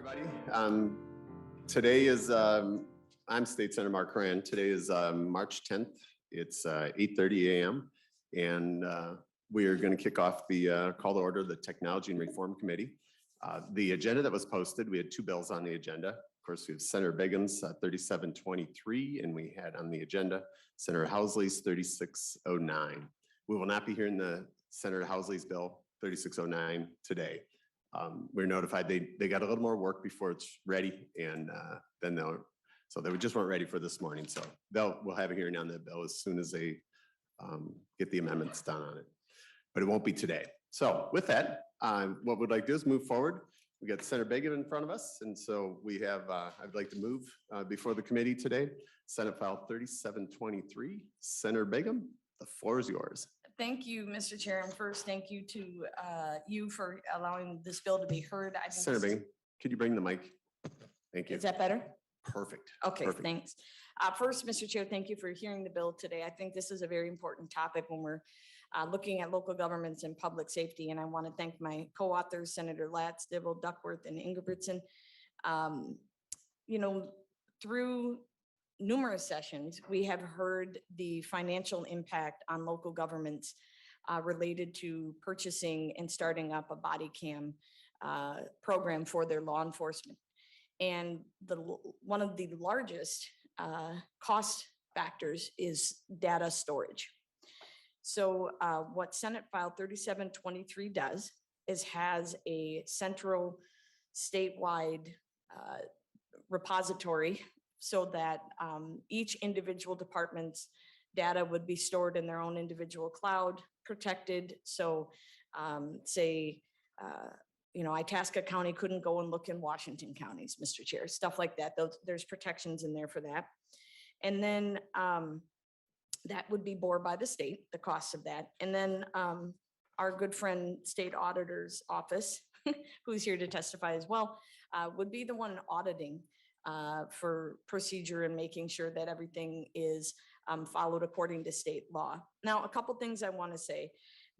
everybody. Today is, I'm State Senator Mark Horan. Today is March 10th. It's 8:30 a.m. And we are going to kick off the call to order the Technology and Reform Committee. The agenda that was posted, we had two bills on the agenda. Of course, we have Senator Bigham's 3723, and we had on the agenda Senator Housley's 3609. We will not be hearing the Senator Housley's bill 3609 today. We're notified they got a little more work before it's ready, and then so they just weren't ready for this morning. So we'll have a hearing on that bill as soon as they get the amendments done on it, but it won't be today. So with that, what we'd like to do is move forward. We got Senator Bigham in front of us, and so we have. I'd like to move before the committee today. Senate File 3723. Senator Bigham, the floor is yours. Thank you, Mr. Chair. And first, thank you to you for allowing this bill to be heard. I think Senator Bigham, could you bring the mic? Thank you. Is that better? Perfect. Okay, Perfect. thanks. First, Mr. Chair, thank you for hearing the bill today. I think this is a very important topic when we're looking at local governments and public safety. And I want to thank my co-authors, Senator Latz, Dibble, Duckworth, and Ingebrigtsen. You know, through numerous sessions, we have heard the financial impact on local governments related to purchasing and starting up a body cam program for their law enforcement. And one of the largest cost factors is data storage. So what Senate File 3723 does is has a central statewide repository so that each individual department's data would be stored in their own individual cloud, protected. So say, Itasca County couldn't go and look in Washington counties, Mr. Chair, stuff like that. There's protections in there for that. And then that would be borne by the state, the cost of that. And then our good friend, State Auditor's Office, who's here to testify as well, would be the one auditing for procedure and making sure that everything is followed according to state law. Now, a couple things I want to say.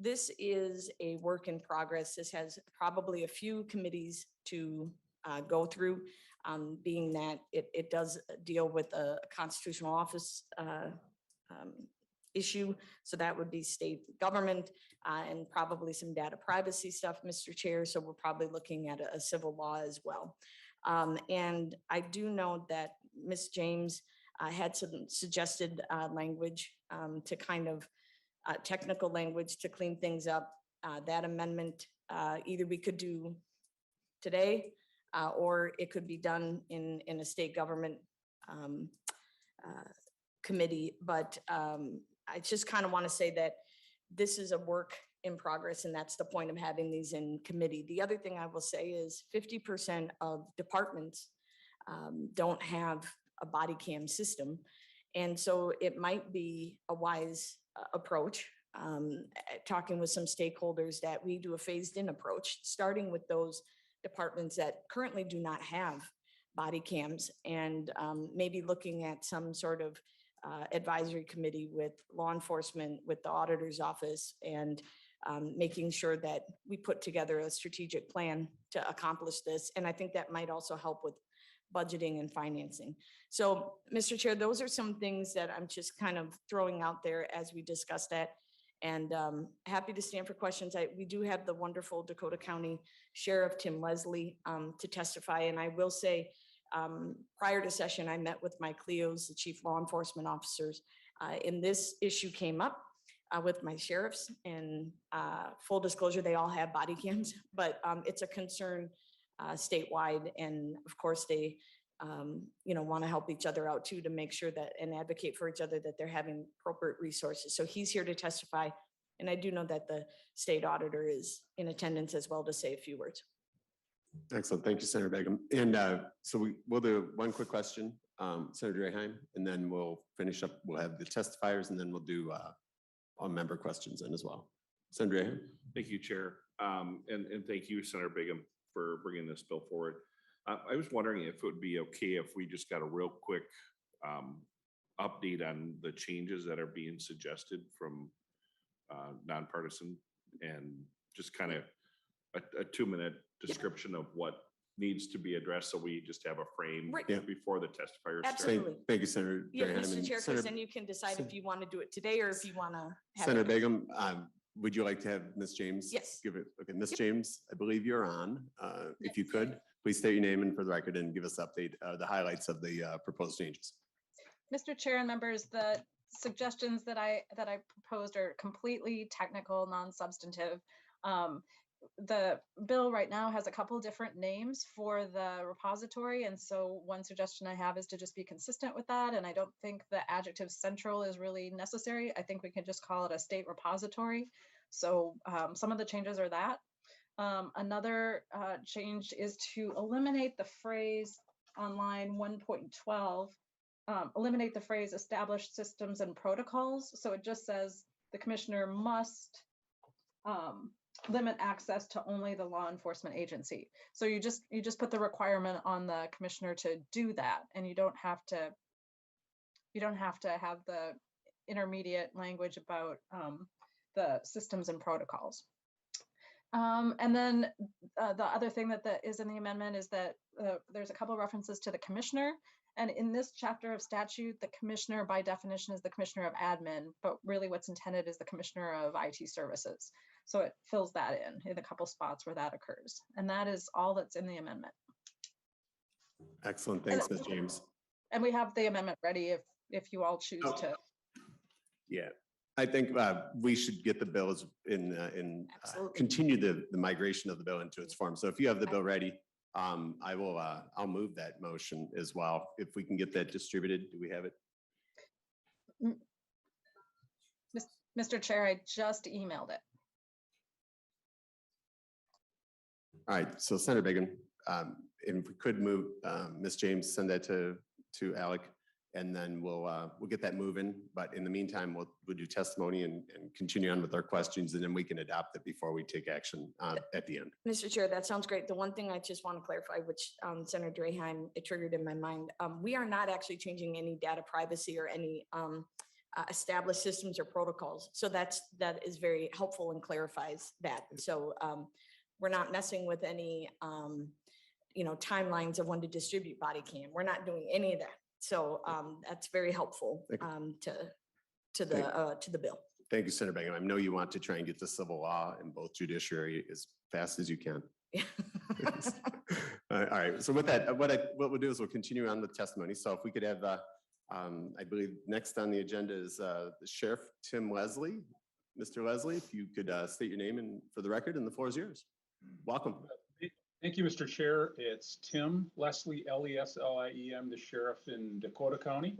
This is a work in progress. This has probably a few committees to go through, being that it does deal with a constitutional office issue. So that would be state government and probably some data privacy stuff, Mr. Chair. So we're probably looking at a civil law as well. And I do know that Ms. James had some suggested language to kind of technical language to clean things up. That amendment, either we could do today or it could be done in a state government committee. But I just kind of want to say that this is a work in progress, and that's the point of having these in committee. The other thing I will say is 50% of departments don't have a body cam system. And so it might be a wise approach, talking with some stakeholders, that we do a phased in approach, starting with those departments that currently do not have body cams, and maybe looking at some sort of advisory committee with law enforcement, with the auditor's office, and making sure that we put together a strategic plan to accomplish this. And I think that might also help with budgeting and financing. So, Mr. Chair, those are some things that I'm just kind of throwing out there as we discuss that. And happy to stand for questions. We do have the wonderful Dakota County Sheriff Tim Leslie to testify. And I will say, prior to session, I met with my CLEOs, the chief law enforcement officers, and this issue came up with my sheriffs. And full disclosure, they all have body cams, but it's a concern statewide. And of course, they want to help each other out too, to make sure that and advocate for each other that they're having appropriate resources. So he's here to testify. And I do know that the state auditor is in attendance as well to say a few words. Excellent. Thank you, Senator Bigham. And so we'll do one quick question, Senator Draheim, and then we'll finish up. We'll have the testifiers, and then we'll do all member questions in as well. Senator Draheim. Thank you, Chair. And thank you, Senator Bigham, for bringing this bill forward. I was wondering if it would be okay if we just got a real quick update on the changes that are being suggested from nonpartisan, and just kind of a 2-minute description of what needs to be addressed, so we just have a frame Right. Yeah. before the testifiers start. Absolutely. Thank you, Senator. Yeah, Drahan. Mr. And Chair, because Senator- then you can decide if Sen- you want to do it today or if you want to have Senator it. Bigham, would you like to have Ms. James? Yes. Give it, okay, Ms. Yep. James, I believe you're on. If you could, please state your name and for the record and give us update, the highlights of the proposed changes. Mr. Chair and members, the suggestions that I proposed are completely technical, non-substantive. The bill right now has a couple different names for the repository, and so one suggestion I have is to just be consistent with that, and I don't think the adjective central is really necessary. I think we can just call it a state repository. So some of the changes are that. Another change is to eliminate the phrase on line 1.12, eliminate the phrase established systems and protocols. So it just says the commissioner must limit access to only the law enforcement agency. So you just put the requirement on the commissioner to do that, and you don't have to have the intermediate language about the systems and protocols. And then the other thing that is in the amendment is that there's a couple references to the commissioner. And in this chapter of statute, the commissioner by definition is the commissioner of admin, but really what's intended is the commissioner of IT services. So it fills that in a couple spots where that occurs. And that is all that's in the amendment. Excellent. Thanks, Ms. James. And we have the amendment ready if you all choose to. Yeah, I think we should get the bills in Absolutely. continue the migration of the bill into its form. So if you have the bill ready, I'll move that motion as well. If we can get that distributed, do we have it? Mr. Chair, I just emailed it. All right, so Senator Bigham, and if we could move, Ms. James, send that to Alec, and then we'll get that moving. But in the meantime, we'll do testimony and continue on with our questions, and then we can adopt it before we take action at the end. Mr. Chair, that sounds great. The one thing I just want to clarify, which Senator Drahan, it triggered in my mind, we are not actually changing any data privacy or any established systems or protocols. So that is very helpful and clarifies that. So we're not messing with any timelines of when to distribute body cam. We're not doing any of that. So that's very helpful to the bill. Thank you, Senator Bigham. I know you want to try and get the civil law in both judiciary as fast as you can. All right. So with that, what we'll do is we'll continue on with testimony. So if we could have, I believe next on the agenda is the Sheriff Tim Leslie. Mr. Leslie, if you could state your name and for the record, and the floor is yours. Welcome. Thank you, Mr. Chair. It's Tim Leslie, L-E-S-L-I-E-M, the sheriff in Dakota County.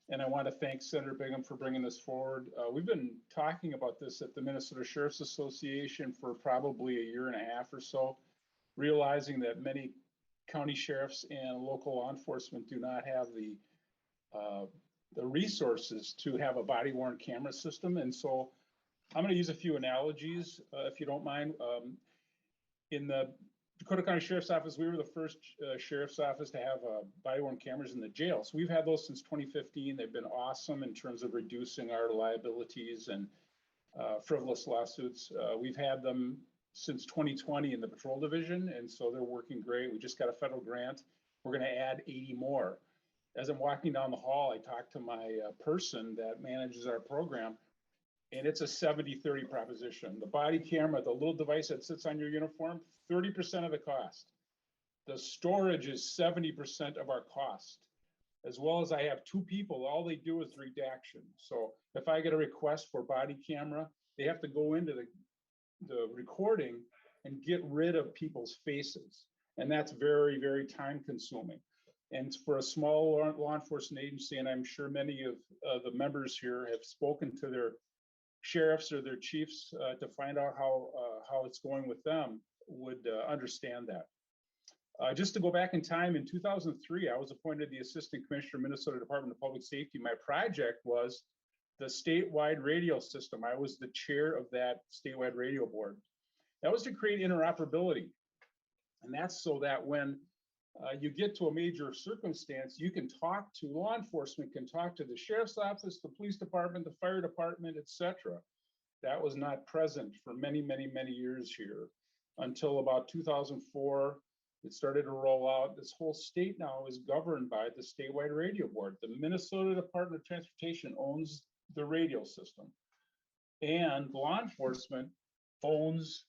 And I want to thank Senator Bigham for bringing this forward. We've been talking about this at the Minnesota Sheriff's Association for probably a year and a half or so, realizing that many county sheriffs and local law enforcement do not have the resources to have a body-worn camera system. And so I'm going to use a few analogies, if you don't mind. In the Dakota County Sheriff's Office, we were the first sheriff's office to have body-worn cameras in the jail. So we've had those since 2015. They've been awesome in terms of reducing our liabilities and frivolous lawsuits. We've had them since 2020 in the patrol division, and so they're working great. We just got a federal grant. We're going to add 80 more. As I'm walking down the hall, I talked to my person that manages our program, and it's a 70-30 proposition. The body camera, the little device that sits on your uniform, 30% of the cost. The storage is 70% of our cost. As well as I have two people, all they do is redaction. So if I get a request for body camera, they have to go into the recording and get rid of people's faces. And that's very, very time consuming. And for a small law enforcement agency, and I'm sure many of the members here have spoken to their sheriffs or their chiefs to find out how it's going with them, would understand that. Just to go back in time, in 2003, I was appointed the Assistant Commissioner, Minnesota Department of Public Safety. My project was the statewide radio system. I was the chair of that statewide radio board. That was to create interoperability. And that's so that when you get to a major circumstance, you can talk to law enforcement, can talk to the sheriff's office, the police department, the fire department, etc. That was not present for many, many, many years here until about 2004. It started to roll out. This whole state now is governed by the statewide radio board. The Minnesota Department of Transportation owns the radio system. And law enforcement owns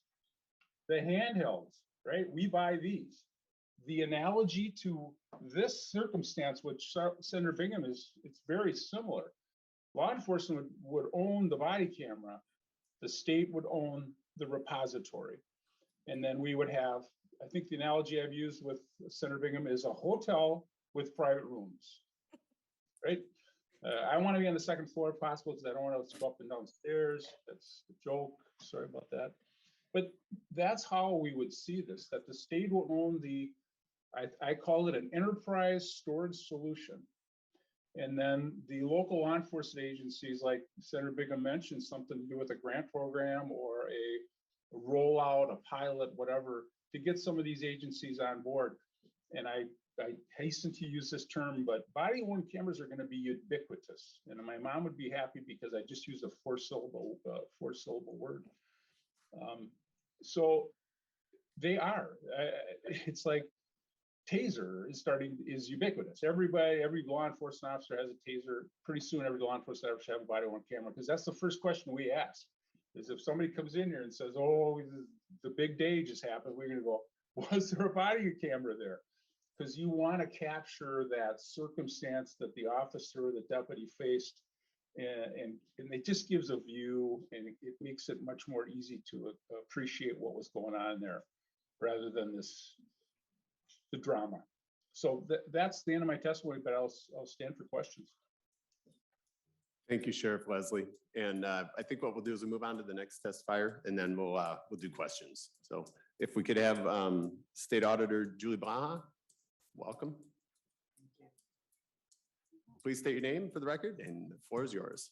the handhelds, right? We buy these. The analogy to this circumstance, which Senator Bigham is, it's very similar. Law enforcement would own the body camera. The state would own the repository. And then we would have, I think the analogy I've used with Senator Bigham is a hotel with private rooms, right? I want to be on the second floor if possible because I don't want to go up and down stairs. That's a joke. Sorry about that. But that's how we would see this, that the state will own the, I call it an enterprise storage solution. And then the local law enforcement agencies, like Senator Bigham mentioned, something to do with a grant program or a rollout, a pilot, whatever, to get some of these agencies on board. And I hasten to use this term, but body-worn cameras are going to be ubiquitous. And my mom would be happy because I just used a four-syllable word. So they are. It's like taser is ubiquitous. Every law enforcement officer has a taser. Pretty soon, every law enforcement officer have a body-worn camera because that's the first question we ask. Is if somebody comes in here and says, "Oh, the big day just happened," we're going to go, "Was there a body camera there?" Because you want to capture that circumstance that the officer or the deputy faced, and it just gives a view, and it makes it much more easy to appreciate what was going on there, rather than the drama. So that's the end of my testimony, but I'll stand for questions. Thank you, Sheriff Leslie. And I think what we'll do is we'll move on to the next testifier, and then we'll do questions. So if we could have State Auditor Julie Bigham, welcome. Please state your name for the record, and the floor is yours.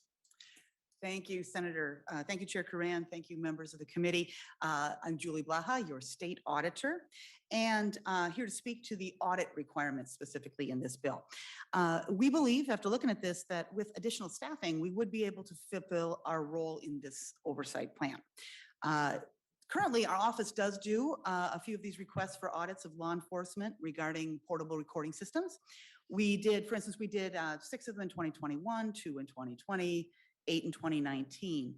Thank you, Senator. Thank you, Chair Coran. Thank you, members of the committee. I'm Julie Bigham, your state auditor, and here to speak to the audit requirements specifically in this bill. We believe, after looking at this, that with additional staffing, we would be able to fulfill our role in this oversight plan. Currently, our office does do a few of these requests for audits of law enforcement regarding portable recording systems. We did, for instance, 6 of them in 2021, 2 in 2020, 8 in 2019.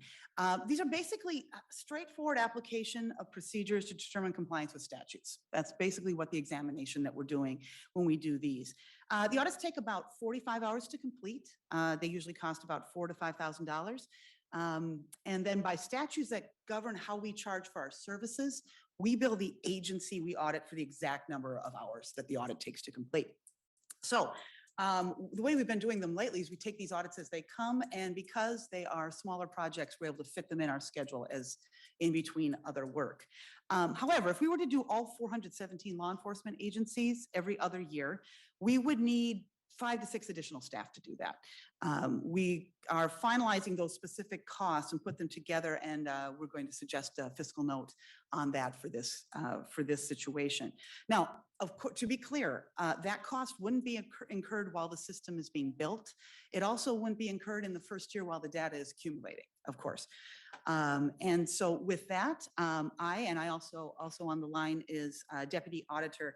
These are basically straightforward application of procedures to determine compliance with statutes. That's basically what the examination that we're doing when we do these. The audits take about 45 hours to complete. They usually cost about $4,000 to $5,000. And then by statutes that govern how we charge for our services, we bill the agency we audit for the exact number of hours that the audit takes to complete. So the way we've been doing them lately is we take these audits as they come, and because they are smaller projects, we're able to fit them in our schedule as in between other work. However, if we were to do all 417 law enforcement agencies every other year, we would need 5 to 6 additional staff to do that. We are finalizing those specific costs and put them together, and we're going to suggest a fiscal note on that for this situation. Now, of course, to be clear, that cost wouldn't be incurred while the system is being built. It also wouldn't be incurred in the first year while the data is accumulating, of course. And so with that, I also on the line is Deputy Auditor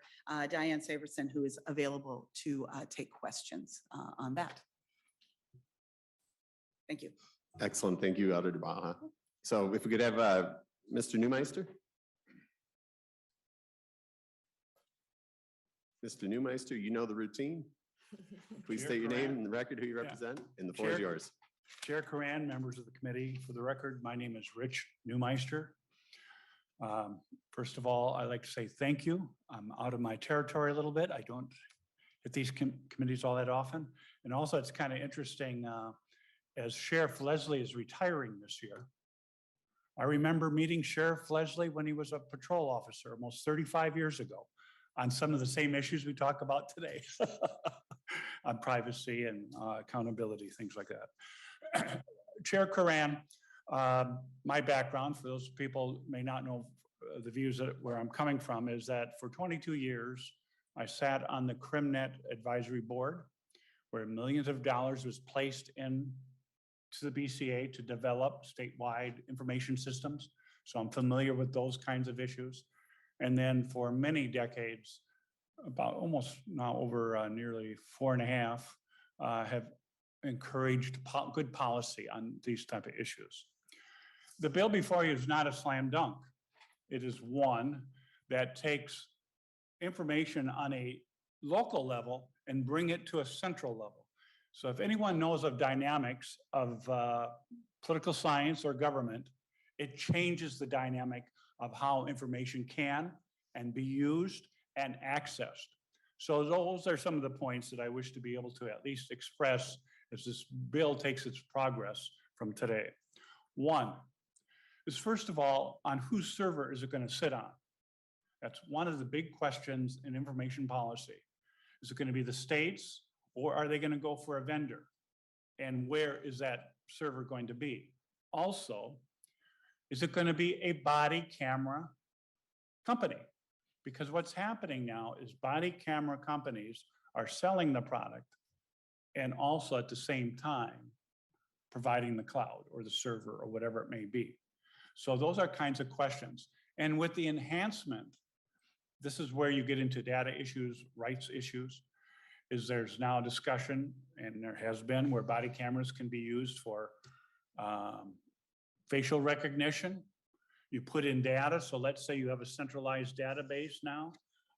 Diane Saverson, who is available to take questions on that. Thank you. Excellent. Thank you, Auditor Bigham. So if we could have Mr. Neumeister. Mr. Neumeister, you know the routine. Please Chair state your name Coran. and the record, who you represent, and the floor is Chair- yours. Chair Coran, members of the committee, for the record, my name is Rich Neumeister. First of all, I'd like to say thank you. I'm out of my territory a little bit. I don't hit these committees all that often. And also, it's kind of interesting, as Sheriff Leslie is retiring this year. I remember meeting Sheriff Leslie when he was a patrol officer almost 35 years ago on some of the same issues we talk about today on privacy and accountability, things like that. Chair Coran, my background, for those people who may not know the views where I'm coming from, is that for 22 years, I sat on the CrimNet Advisory Board, where millions of dollars was placed in to the BCA to develop statewide information systems. So I'm familiar with those kinds of issues. And then for many decades, about almost now over nearly 4.5, have encouraged good policy on these type of issues. The bill before you is not a slam dunk. It is one that takes information on a local level and bring it to a central level. So if anyone knows of dynamics of political science or government, it changes the dynamic of how information can and be used and accessed. So those are some of the points that I wish to be able to at least express as this bill takes its progress from today. One is, first of all, on whose server is it going to sit on? That's one of the big questions in information policy. Is it going to be the states, or are they going to go for a vendor? And where is that server going to be? Also, is it going to be a body camera company? Because what's happening now is body camera companies are selling the product and also at the same time providing the cloud or the server or whatever it may be. So those are kinds of questions. And with the enhancement, this is where you get into data issues, rights issues, is there's now discussion, and there has been, where body cameras can be used for facial recognition. You put in data, so let's say you have a centralized database now.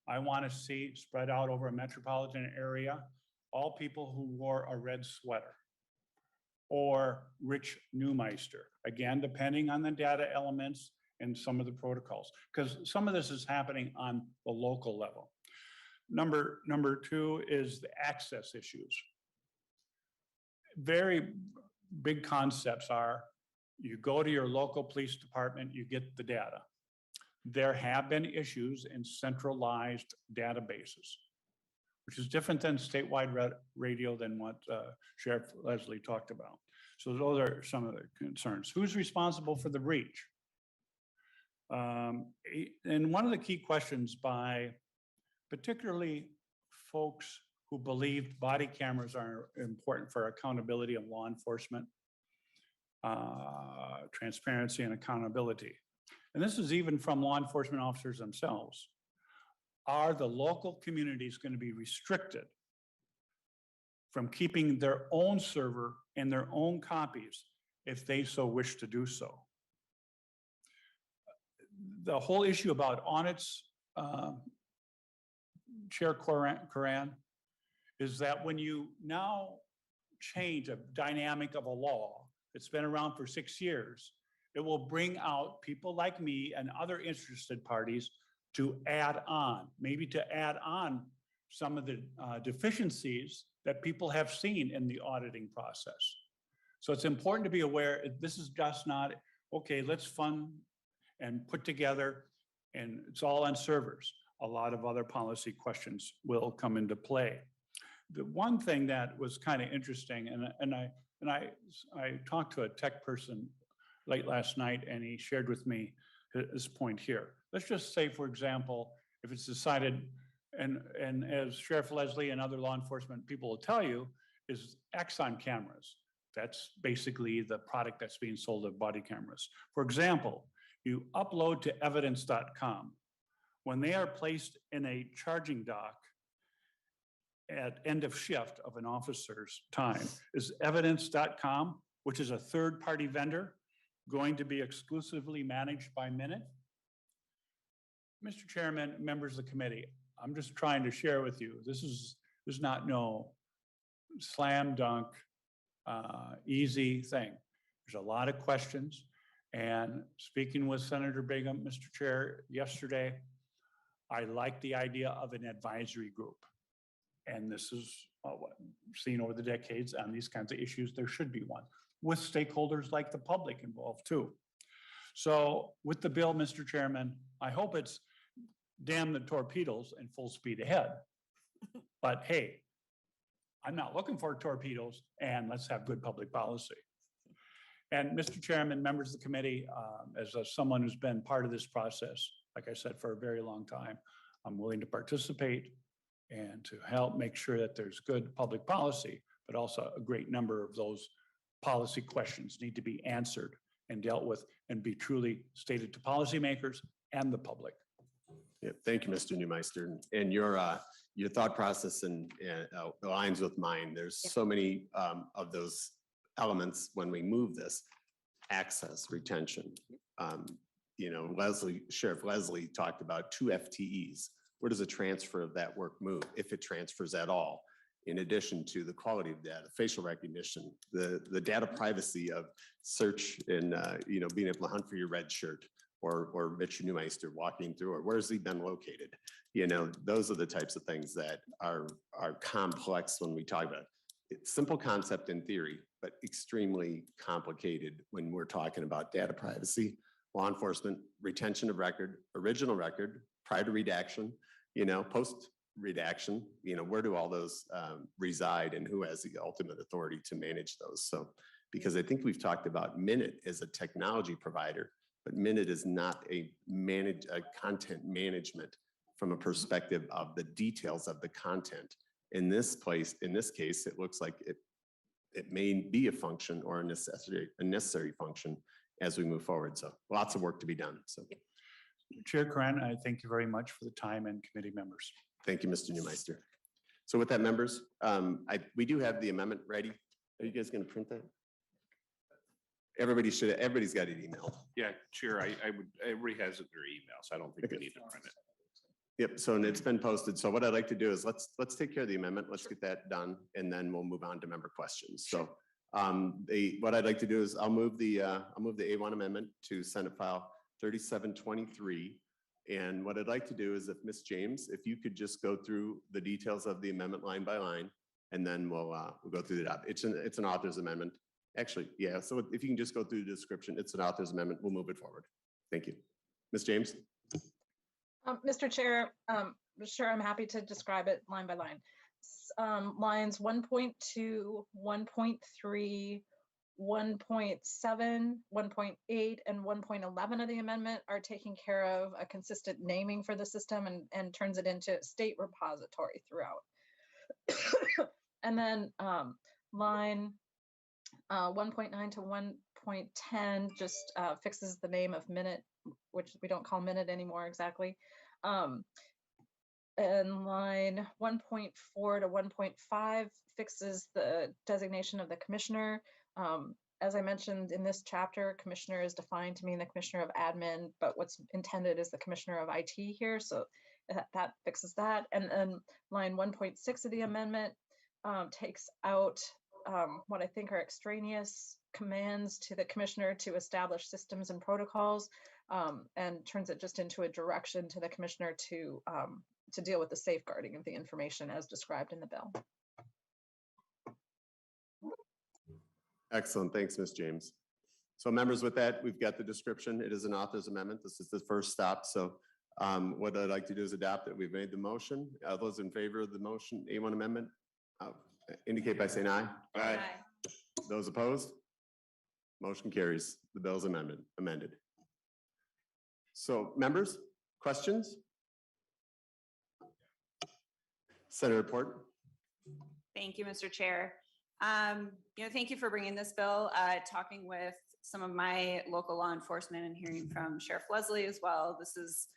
I want to see spread out over a metropolitan area, all people who wore a red sweater or Rich Newmeister, again, depending on the data elements and some of the protocols, because some of this is happening on the local level. Number two is the access issues. Very big concepts are, you go to your local police department, you get the data. There have been issues in centralized databases, which is different than statewide radio than what Sheriff Housley talked about. So those are some of the concerns. Who's responsible for the breach? And one of the key questions by particularly folks who believed body cameras are important for accountability of law enforcement, transparency and accountability. And this is even from law enforcement officers themselves. Are the local communities going to be restricted from keeping their own server and their own copies if they so wish to do so? The whole issue about audits, Chair Coran, is that when you now change a dynamic of a law that's been around for 6 years, it will bring out people like me and other interested parties to add on, maybe to add on some of the deficiencies that people have seen in the auditing process. So it's important to be aware, this is just not, okay, let's fund and put together, and it's all on servers. A lot of other policy questions will come into play. The one thing that was kind of interesting, and I talked to a tech person late last night, and he shared with me this point here. Let's just say, for example, if it's decided, and as Sheriff Housley and other law enforcement people will tell you, is Axon cameras. That's basically the product that's being sold of body cameras. For example, you upload to evidence.com. When they are placed in a charging dock at end of shift of an officer's time, is evidence.com, which is a third-party vendor, going to be exclusively managed by Minute? Mr. Chairman, members of the committee, I'm just trying to share with you, this is not no slam dunk, easy thing. There's a lot of questions. And speaking with Senator Bigham, Mr. Chair, yesterday, I like the idea of an advisory group. And this is what I've seen over the decades on these kinds of issues. There should be one with stakeholders like the public involved too. So with the bill, Mr. Chairman, I hope it's damn the torpedoes and full speed ahead. But hey, I'm not looking for torpedoes, and let's have good public policy. And Mr. Chairman, members of the committee, as someone who's been part of this process, like I said, for a very long time, I'm willing to participate and to help make sure that there's good public policy, but also a great number of those policy questions need to be answered and dealt with and be truly stated to policymakers and the public. Yeah, thank you, Mr. Newmeister. And your thought process and aligns with mine. There's so many of those elements when we move this. Access, retention. Sheriff Leslie talked about 2 FTEs. Where does a transfer of that work move, if it transfers at all? In addition to the quality of data, facial recognition, the data privacy of search and being able to hunt for your red shirt or Mr. Newmeister walking through, or where's he been located? Those are the types of things that are complex when we talk about it. It's simple concept in theory, but extremely complicated when we're talking about data privacy, law enforcement, retention of record, original record, prior to redaction, post redaction, where do all those reside and who has the ultimate authority to manage those? So, because I think we've talked about Minute as a technology provider, but Minute is not a content management from a perspective of the details of the content. In this case, it looks like it may be a function or a necessary function as we move forward. So lots of work to be done. So Chair Karen, I thank you very much for the time, and committee members. thank you, Mr. Newmeister. So with that, members, we do have the amendment ready. Are you guys going to print that? Everybody's got it emailed. Yeah, Chair, everybody has it in their emails. I don't think we need to print it. Yep, so and it's been posted. So what I'd like to do is let's take care of the amendment. Let's get that done, and then we'll move on to member questions. So what I'd like to do is I'll move the A1 amendment to Senate File 3723. And what I'd like to do is if Ms. James, if you could just go through the details of the amendment line by line, and then we'll go through that. It's an author's amendment. Actually, yeah. So if you can just go through the description, it's an author's amendment. We'll move it forward. Thank you. Ms. James. Mr. Chair, sure, I'm happy to describe it line by line. Lines 1.2, 1.3, 1.7, 1.8, and 1.11 of the amendment are taking care of a consistent naming for the system and turns it into state repository throughout. And then line 1.9 to 1.10 just fixes the name of Minute, which we don't call Minute anymore exactly. And line 1.4 to 1.5 fixes the designation of the commissioner. As I mentioned in this chapter, commissioner is defined to mean the commissioner of admin, but what's intended is the commissioner of IT here. So that fixes that. And then line 1.6 of the amendment takes out what I think are extraneous commands to the commissioner to establish systems and protocols, and turns it just into a direction to the commissioner to deal with the safeguarding of the information as described in the bill. Excellent. Thanks, Ms. James. So members, with that, we've got the description. It is an author's amendment. This is the first stop. So what I'd like to do is adopt it. We've made the motion. All those in favor of the motion, A1 amendment, indicate by saying aye. Aye. Those opposed? Motion carries. The bill is amended. So members, questions? Senator Port. Thank you, Mr. Chair. Thank you for bringing this bill. Talking with some of my local law enforcement and hearing from Sheriff Leslie as well. This is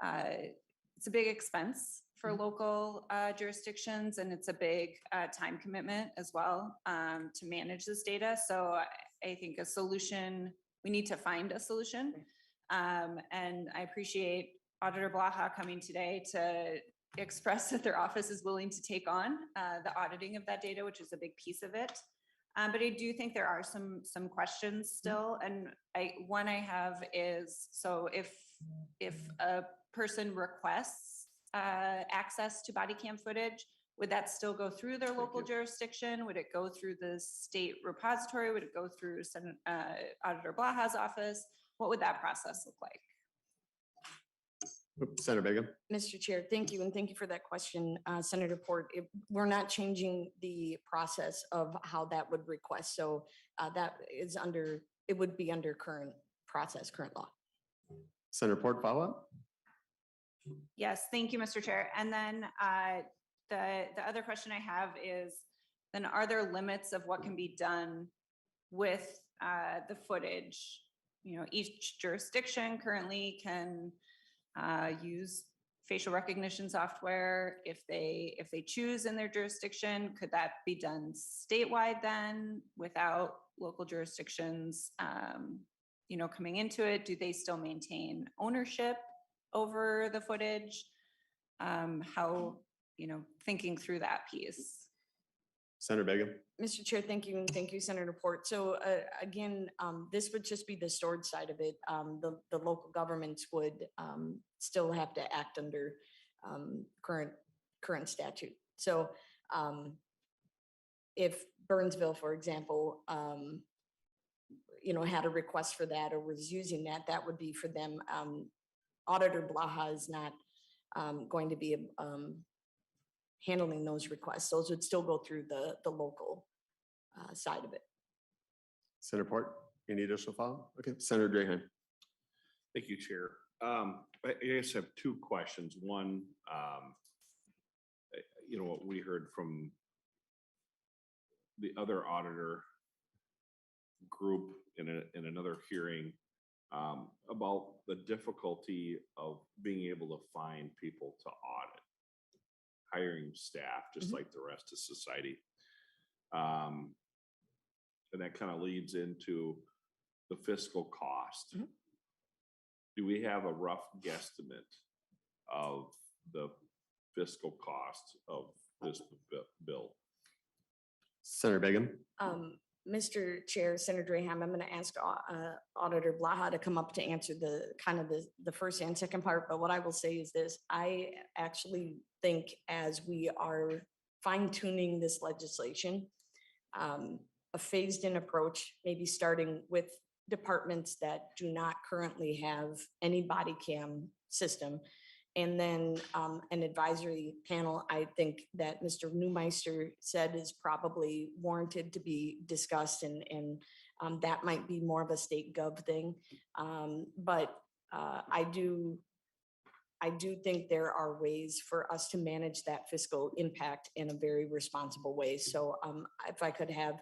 it's a big expense for local jurisdictions, and it's a big time commitment as well to manage this data. So I think a solution, we need to find a solution. And I appreciate Auditor Blaha coming today to express that their office is willing to take on the auditing of that data, which is a big piece of it. But I do think there are some questions still. And one I have is, so if a person requests access to body cam footage, would that still go through their local jurisdiction? Would it go through the state repository? Would it go through Auditor Blaha's office? What would that process look like? Senator Bigham. Mr. Chair, thank you. And thank you for that question, Senator Port. We're not changing the process of how that would request. So that is it would be under current process, current law. Senator Port, follow up? Yes, thank you, Mr. Chair. And then the other question I have is, then are there limits of what can be done with the footage? Each jurisdiction currently can use facial recognition software if they choose in their jurisdiction? Could that be done statewide then without local jurisdictions, coming into it? Do they still maintain ownership over the footage? How, thinking through that piece. Senator Bigham. Mr. Chair, thank you, and thank you, Senator Port. So again, this would just be the storage side of it. The local governments would still have to act under current statute. So if Burnsville, for example, had a request for that or was using that, that would be for them. Auditor Blaha is not going to be handling those requests. Those would still go through the local side of it. Senator Port, any additional follow? Okay, Senator Draheim. Thank you, Chair. I just have two questions. One, what we heard from the other auditor group in another hearing about the difficulty of being able to find people to audit, hiring staff, just like the rest of society. And that kind of leads into the fiscal cost. Do we have a rough guesstimate of the fiscal cost of this bill? Senator Bigham. Mr. Chair, Senator Draheim, I'm going to ask Auditor Blaha to come up to answer the first and second part. But what I will say is this: I actually think as we are fine tuning this legislation, a phased in approach, maybe starting with departments that do not currently have any body cam system, and then an advisory panel, I think that Mr. Newmeister said is probably warranted to be discussed, and that might be more of a state gov thing. But I do think there are ways for us to manage that fiscal impact in a very responsible way. So if I could have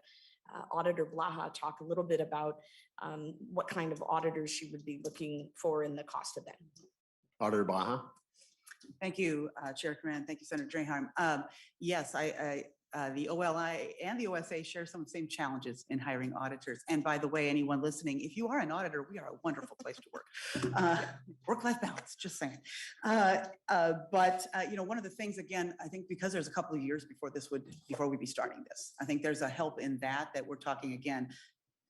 Auditor Blaha talk a little bit about what kind of auditors she would be looking for in the cost of that. Auditor Blaha. Thank you, Chair Coran. Thank you, Senator Draheim. Yes, the OLI and the OSA share some of the same challenges in hiring auditors. And by the way, anyone listening, if you are an auditor, we are a wonderful place to work. Work-life balance, just saying. But one of the things, again, I think because there's a couple of years before we'd be starting this, I think there's a help in that we're talking again,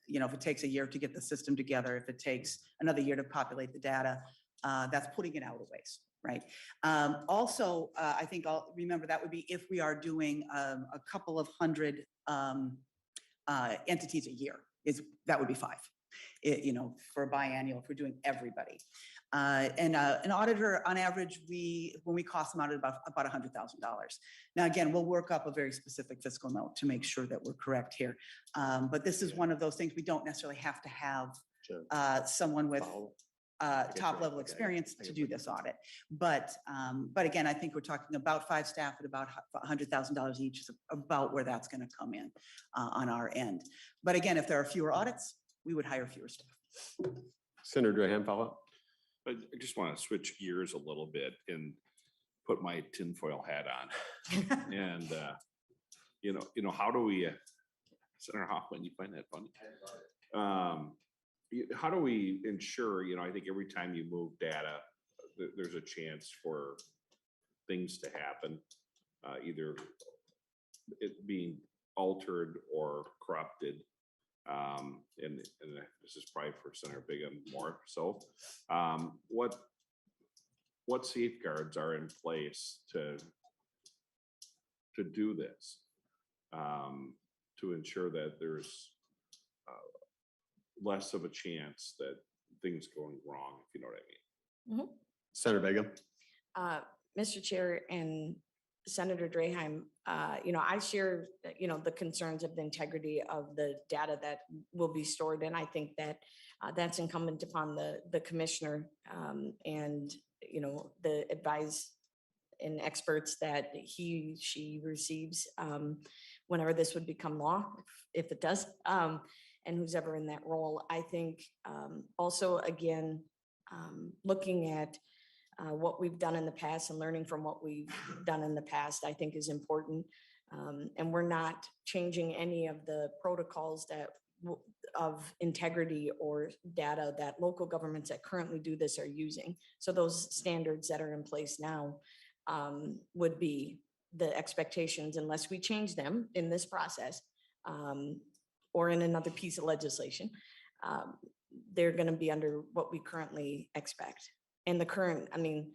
if it takes a year to get the system together, if it takes another year to populate the data, that's putting it out of ways. Right. Also, I think I'll remember that would be if we are doing a couple of hundred entities a year, that would be 5, for a biennial if we're doing everybody. And an auditor on average, when we cost them out at about $100,000. Now, again, we'll work up a very specific fiscal note to make sure that we're correct here. But this is one of those things we don't necessarily have to have someone with top level experience to do this audit. But again, I think we're talking about 5 staff at about $100,000 each is about where that's going to come in on our end. But again, if there are fewer audits, we would hire fewer staff. Senator Draheim, follow-up. I just want to switch gears a little bit and put my tinfoil hat on. And, how do we, Senator Hoffman, you find that funny? How do we ensure, I think every time you move data, there's a chance for things to happen, either it being altered or corrupted. And this is probably for Senator Bigham more so. What safeguards are in place to do this, to ensure that there's less of a chance that things going wrong, if you know what I mean? Senator Bigham. Mr. Chair and Senator Draheim, I share, the concerns of the integrity of the data that will be stored. And I think that that's incumbent upon the commissioner and, the advice and experts that she receives whenever this would become law, if it does, and who's ever in that role. I think also, again, looking at what we've done in the past and learning from what we've done in the past, I think is important. And we're not changing any of the protocols that of integrity or data that local governments that currently do this are using. So those standards that are in place now would be the expectations unless we change them in this process or in another piece of legislation. They're going to be under what we currently expect. And the current, I mean,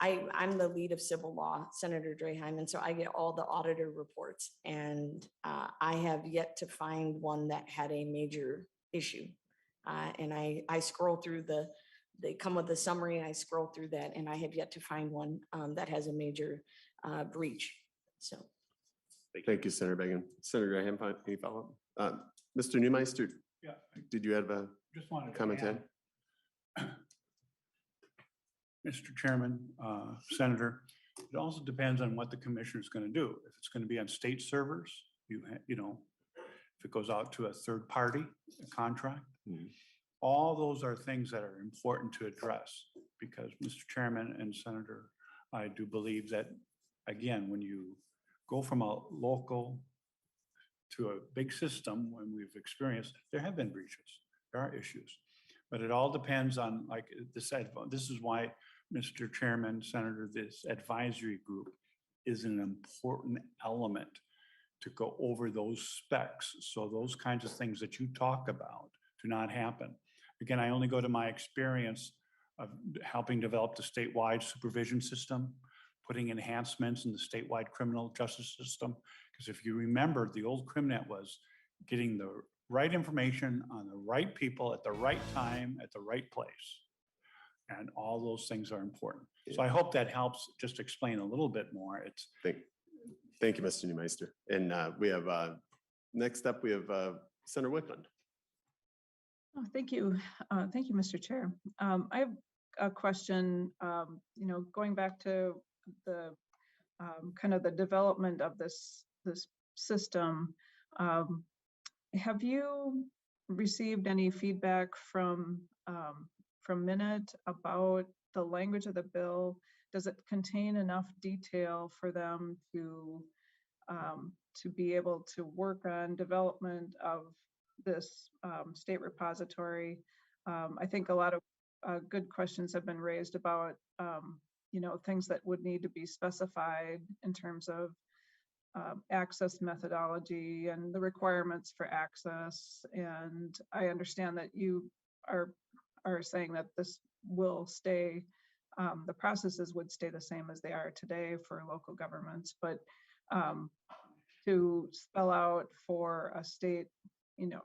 I'm the lead of civil law, Senator Draheim, and so I get all the auditor reports, and I have yet to find one that had a major issue. And I scroll through they come with a summary, and I scroll through that, and I have yet to find one that has a major breach. So. Thank you, Senator Bigham. Senator Graham, any follow-up? Mr. Newmeister, Yeah, did you have a just wanted to comment? add, Mr. Chairman, Senator, it also depends on what the commissioner is going to do. If it's going to be on state servers, you know, if it goes out to a third party, a contract, all those are things that are important to address because, Mr. Chairman and Senator, I do believe that, again, when you go from a local to a big system, when we've experienced, there have been breaches, there are issues, but it all depends on, like this is why, Mr. Chairman, Senator, this advisory group is an important element to go over those specs. So those kinds of things that you talk about do not happen. Again, I only go to my experience of helping develop the statewide supervision system, putting enhancements in the statewide criminal justice system. Because if you remember, the old CrimNet was getting the right information on the right people at the right time, at the right place. And all those things are important. So I hope that helps just explain a little bit more. Thank you, Mr. Newmeister. And we have, next up, we have Senator Wickland. Oh, thank you. Thank you, Mr. Chair. I have a question, you know, going back to the kind of the development of this system. Have you received any feedback from Minute about the language of the bill? Does it contain enough detail for them to be able to work on development of this state repository? I think a lot of good questions have been raised about you know, things that would need to be specified in terms of access methodology and the requirements for access. And I understand that you are saying that this will stay, the processes would stay the same as they are today for local governments, but to spell out for a state, you know,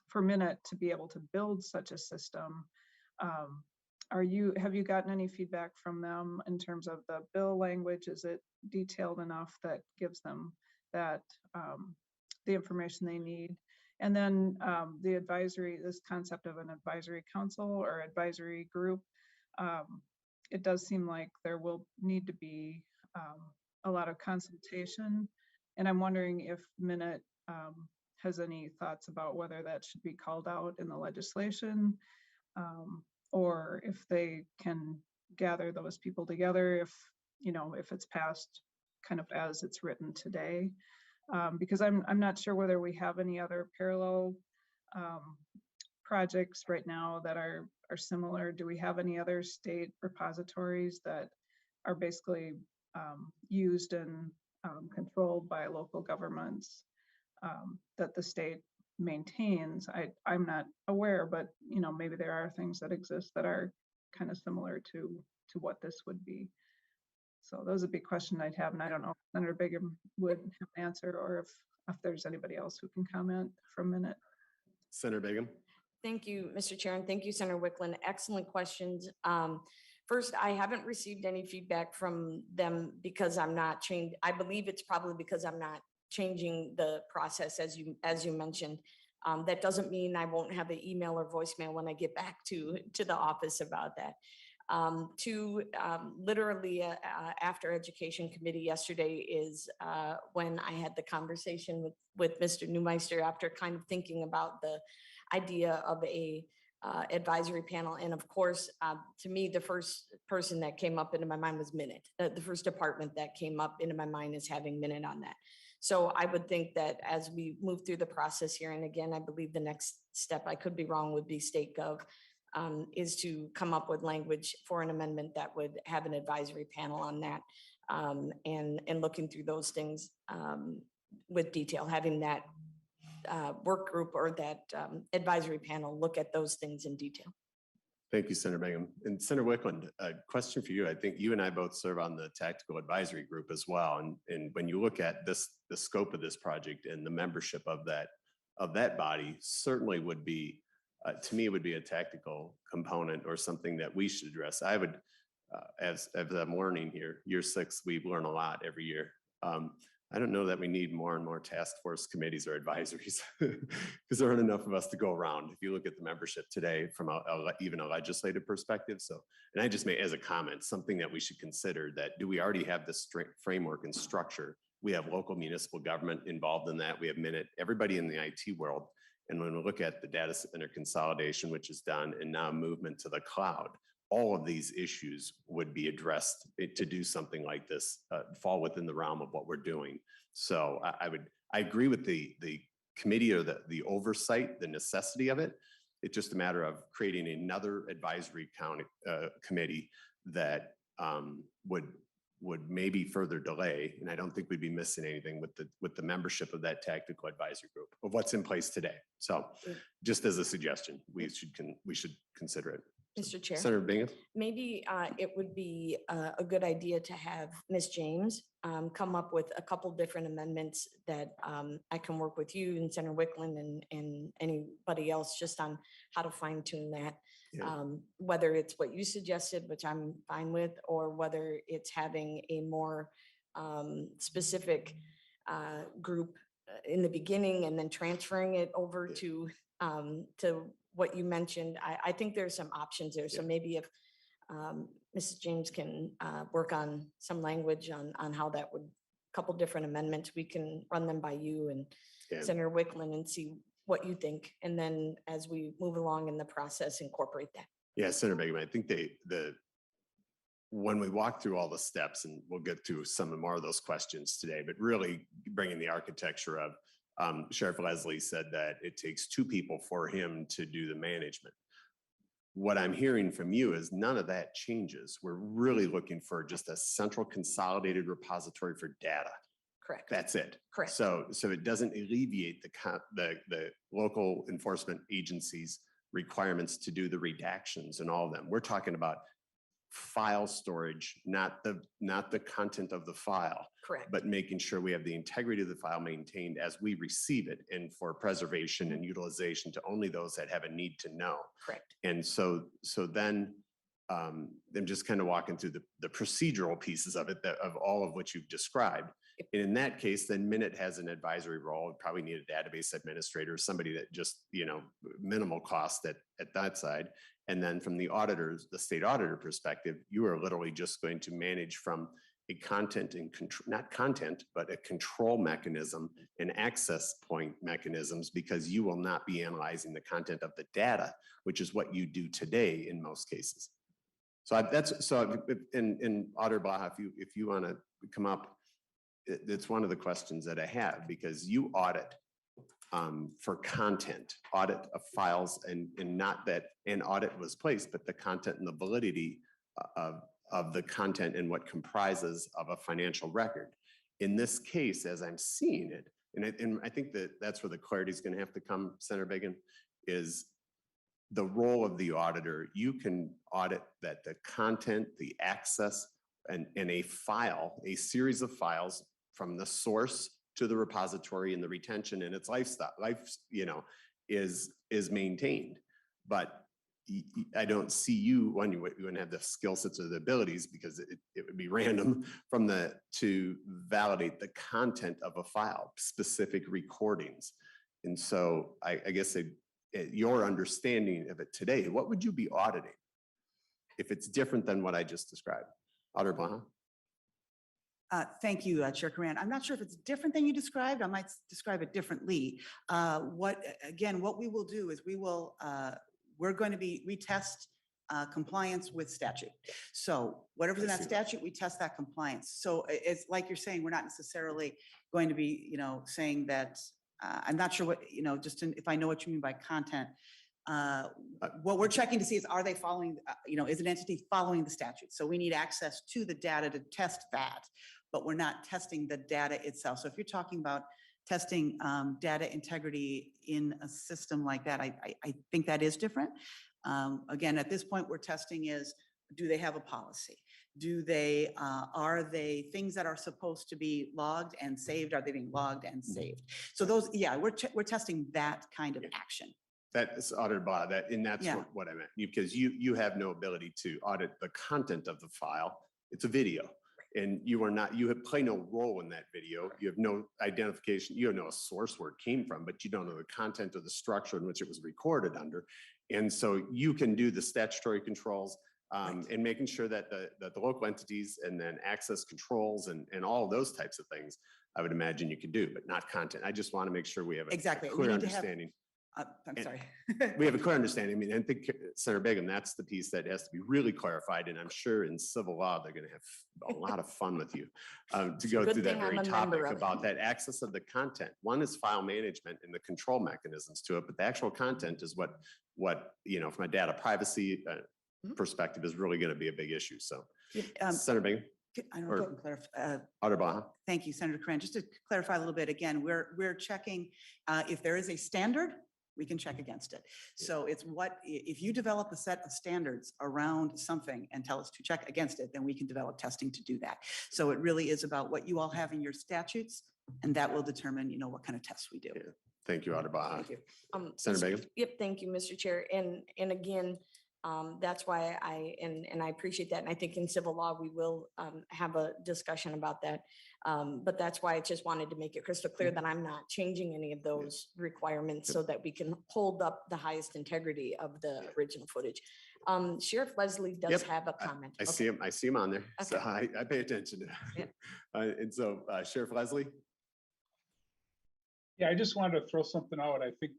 for Minute to be able to build such a system, have you gotten any feedback from them in terms of the bill language? Is it detailed enough that gives them that the information they need? And then the advisory, this concept of an advisory council or advisory group, it does seem like there will need to be a lot of consultation. And I'm wondering if Minute has any thoughts about whether that should be called out in the legislation, or if they can gather those people together, if, you know, if it's passed kind of as it's written today. Because I'm not sure whether we have any other parallel projects right now that are similar. Do we have any other state repositories that are basically used and controlled by local governments that the state maintains? I'm not aware, but you know, maybe there are things that exist that are kind of similar to what this would be. So those would be questions I'd have, and I don't know if Senator Bigham would have an answer or if there's anybody else who can comment for a minute. Senator Bigham. Thank you, Mr. Chair, and thank you, Senator Wickland. Excellent questions. First, I haven't received any feedback from them because I'm not changing. I believe it's probably because I'm not changing the process as you mentioned. That doesn't mean I won't have an email or voicemail when I get back to the office about that. Literally after Education Committee yesterday is when I had the conversation with Mr. Newmeister after kind of thinking about the idea of a advisory panel. And of course, to me, the first person that came up into my mind was Minute. The first department that came up into my mind is having Minute on that. So I would think that as we move through the process here, and again, I believe the next step, I could be wrong, would be state gov, is to come up with language for an amendment that would have an advisory panel on that. And looking through those things with detail, having that work group or that advisory panel look at those things in detail. Thank you, Senator Bigham. And Senator Wickland, a question for you. I think you and I both serve on the tactical advisory group as well. And when you look at this, the scope of this project and the membership of that body certainly would be, to me, it would be a tactical component or something that we should address. I would, as I'm learning here, year 6, we learn a lot every year. I don't know that we need more and more task force committees or advisories because there aren't enough of us to go around. If you look at the membership today from even a legislative perspective. So, and I just made as a comment, something that we should consider that do we already have this framework and structure? We have local municipal government involved in that. We have Minute, everybody in the IT world. And when we look at the data center consolidation, which is done, and now movement to the cloud, all of these issues would be addressed to do something like this, fall within the realm of what we're doing. So I agree with the committee or the oversight, the necessity of it. It's just a matter of creating another advisory committee that would maybe further delay. And I don't think we'd be missing anything with the membership of that tactical advisory group of what's in place today. So just as a suggestion, we should consider it. Mr. Chair. Senator Bingham. Maybe it would be a good idea to have Ms. James come up with a couple different amendments that I can work with you and Senator Wickland and anybody else just on how to fine tune that. Yeah. Whether it's what you suggested, which I'm fine with, or whether it's having a more specific group in the beginning and then transferring it over to what you mentioned. I think there's some options there. So maybe if Mrs. James can work on some language on how that would, couple different amendments, we can run them by you and Senator Wickland and see what you think. And then as we move along in the process, incorporate that. Yeah, Senator Bigham, I think when we walk through all the steps, and we'll get to some more of those questions today, but really bringing the architecture of Sheriff Leslie said that it takes 2 people for him to do the management. What I'm hearing from you is none of that changes. We're really looking for just a central consolidated repository for data. Correct. That's it. Correct. So it doesn't alleviate the local enforcement agencies' requirements to do the redactions and all of them. We're talking about file storage, not the content of the file. Correct. But making sure we have the integrity of the file maintained as we receive it and for preservation and utilization to only those that have a need to know. Correct. And so then I'm just kind of walking through the procedural pieces of it, of all of what you've described. And in that case, then Minute has an advisory role. We'd probably need a database administrator, somebody that just, minimal cost at that side. And then from the state auditor perspective, you are literally just going to manage from a content and not content, but a control mechanism and access point mechanisms, because you will not be analyzing the content of the data, which is what you do today in most cases. So in Auditor Blaha, if you want to come up, it's one of the questions that I have, because you audit for content, audit of files, and not that an audit was placed, but the content and the validity of the content and what comprises of a financial record. In this case, as I'm seeing it, and I think that's where the clarity is going to have to come, Senator Bigham, is the role of the auditor. You can audit that the content, the access, and a file, a series of files from the source to the repository and the retention and its life, is maintained. But I don't see you wouldn't have the skill sets or the abilities, because it would be random to validate the content of a file, specific recordings. And so I guess your understanding of it today, what would you be auditing if it's different than what I just described? Auditor Blaha? Thank you, Chair Coran. I'm not sure if it's different than you described. I might describe it differently. What we will do is we will we test compliance with statute. So whatever's in I that see that. statute, we test that compliance. So it's like you're saying, we're not necessarily going to be, saying that, I'm not sure what, if I know what you mean by content. What we're checking to see is, are they following, is an entity following the statute? So we need access to the data to test that, but we're not testing the data itself. So if you're talking about testing data integrity in a system like that, I think that is different. Again, at this point, we're testing is, do they have a policy? Are they things that are supposed to be logged and saved? Are they being logged and saved? So those, yeah, we're testing that kind of action. That is audited by that, and that's Yeah. what I meant, because you have no ability to audit the content of the file. It's a video. And you play no role in that video. You have no identification. You don't know a source where it came from, but you don't know the content or the structure in which it was recorded under. And so you can do the statutory controls and making sure that the local entities and then access controls and all of those types of things, I would imagine you could do, but not content. I just want to make sure we have a Exactly. We clear need to have- understanding. I'm And- sorry. We have a clear understanding. I mean, I think Senator Bigham, that's the piece that has to be really clarified. And I'm sure in civil law, they're going to have a lot of fun with you to go Good through that thing I'm very a topic member of it. about that access of the content. One is file management and the control mechanisms to it, but the actual content is what from a data privacy perspective is really going to be a big issue. So Senator Bigham, I don't know if you can clarify. Auditor Baha. Thank you, Senator Coran. Just to clarify a little bit, again, we're checking if there is a standard, we can check against it. So it's if you develop a set of standards around something and tell us to check against it, then we can develop testing to do that. So it really is about what you all have in your statutes, and that will determine, what kind of tests we do. Yeah. Thank you, Auditor Baha. Thank you. Senator Mr. Bigham? Yep, thank you, Mr. Chair. And again, that's why I appreciate that. And I think in civil law, we will have a discussion about that. But that's why I just wanted to make it crystal clear that I'm not changing any of those requirements so that we can hold up the highest integrity of the original footage. Sheriff Leslie does Yep, have a comment. I see him. I see him on there. So Okay. I pay attention to that. And so Sheriff Leslie? Yeah, I just wanted to throw something out. I think,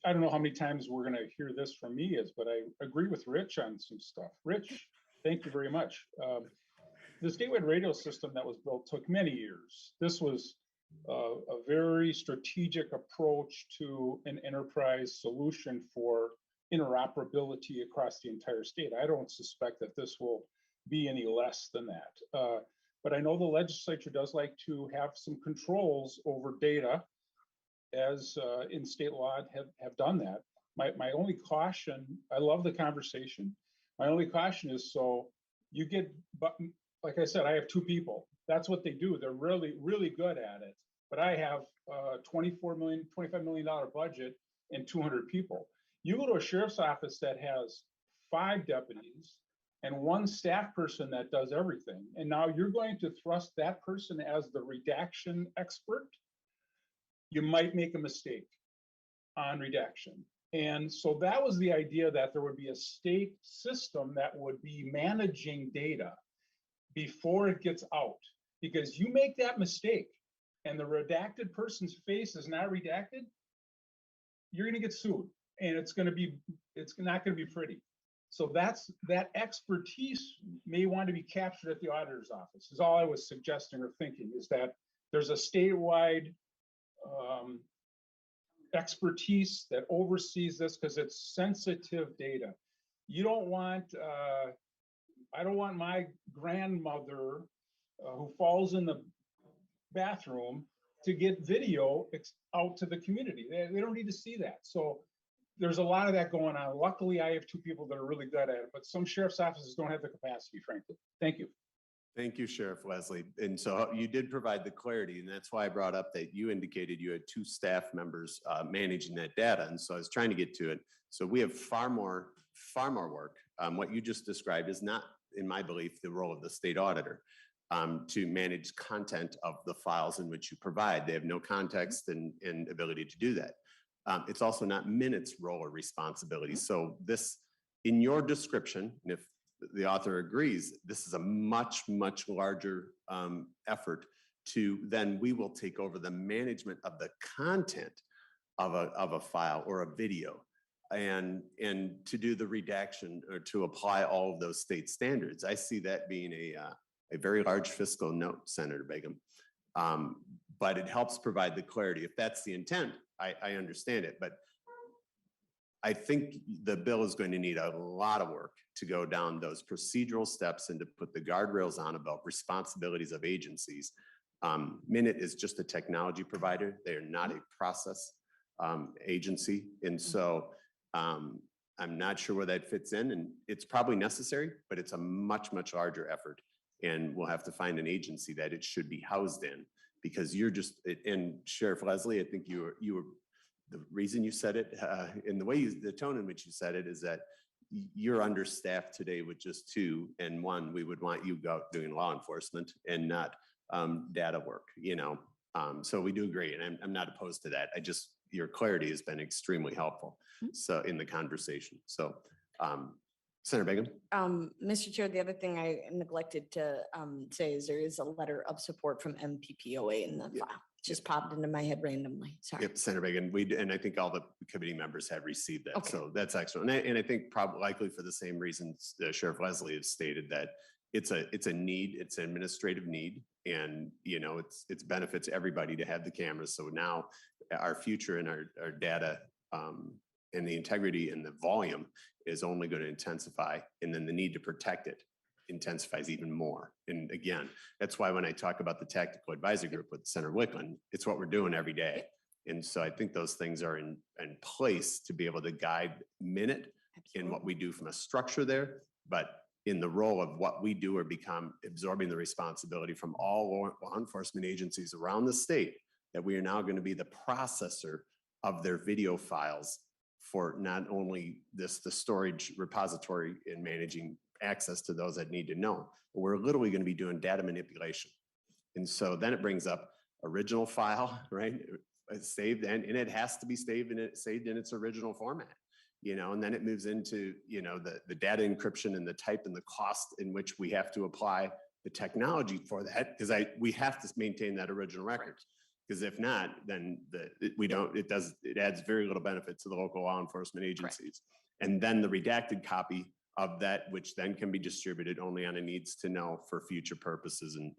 I don't know how many times we're going to hear this from me but I agree with Rich on some stuff. Rich, thank you very much. The statewide radio system that was built took many years. This was a very strategic approach to an enterprise solution for interoperability across the entire state. I don't suspect that this will be any less than that. But I know the legislature does like to have some controls over data, as in state law have done that. My only caution, I love the conversation. My only caution is, so you get, but like I said, I have two people. That's what they do. They're really, really good at it. But I have $25 million budget and 200 people. You go to a sheriff's office that has 5 deputies and 1 staff person that does everything. And now you're going to thrust that person as the redaction expert. You might make a mistake on redaction. And so that was the idea, that there would be a state system that would be managing data before it gets out. Because you make that mistake and the redacted person's face is not redacted, you're gonna get sued. And it's not gonna be pretty. So that expertise may want to be captured at the auditor's office, is all I was suggesting or thinking, is that there's a statewide expertise that oversees this, because it's sensitive data. You don't want, I don't want my grandmother who falls in the bathroom to get video out to the community. They don't need to see that. So there's a lot of that going on. Luckily, I have 2 people that are really good at it, but some sheriff's offices don't have the capacity, frankly. Thank you. Thank you, Sheriff Leslie. And so you did provide the clarity, and that's why I brought up that you indicated you had 2 staff members managing that data. And so I was trying to get to it. So we have far more work. What you just described is not, in my belief, the role of the state auditor to manage content of the files in which you provide. They have no context and ability to do that. It's also not Minute's role or responsibility. So this, in your description, and if the author agrees, this is a much, much larger effort to then we will take over the management of the content of a file or a video. And to do the redaction or to apply all of those state standards, I see that being a very large fiscal note, Senator Bigham. But it helps provide the clarity. If that's the intent, I understand it. But I think the bill is going to need a lot of work to go down those procedural steps and to put the guardrails on about responsibilities of agencies. Minute is just a technology provider. They are not a process agency. And so I'm not sure where that fits in, and it's probably necessary, but it's a much, much larger effort. And we'll have to find an agency that it should be housed in, because you're just, and Sheriff Leslie, I think you were, the reason you said it, in the way the tone in which you said it is that you're understaffed today with just 2, and 1, we would want you out doing law enforcement and not data work, so we do agree, and I'm not opposed to that. Your clarity has been extremely helpful. So in the conversation. So Senator Bigham. Mr. Chair, the other thing I neglected to say is there is a letter of support from MPPOA in the file. Just popped into my head randomly. Sorry. Yep, Senator Bigham. And I think all the committee members have received that. Okay. So that's excellent. And I think probably likely for the same reasons Sheriff Leslie has stated, that it's a need, it's an administrative need, and it's benefits everybody to have the cameras. So now our future and our data and the integrity and the volume is only going to intensify, and then the need to protect it intensifies even more. And again, that's why when I talk about the tactical advisory group with Senator Wickland, it's what we're doing every day. And so I think those things are in place to be able to guide Minute in what we do from a structure there, but in the role of what we do or become absorbing the responsibility from all law enforcement agencies around the state, that we are now going to be the processor of their video files for not only the storage repository and managing access to those that need to know, but we're literally going to be doing data manipulation. And so then it brings up original file, right? It's saved, and it has to be saved in its original format, and then it moves into, the data encryption and the type and the cost in which we have to apply the technology for that, because we have to maintain that original record. Because if not, then it adds very little benefit to the local law enforcement agencies. Correct. And then the redacted copy of that, which then can be distributed only on a needs to know for future purposes and,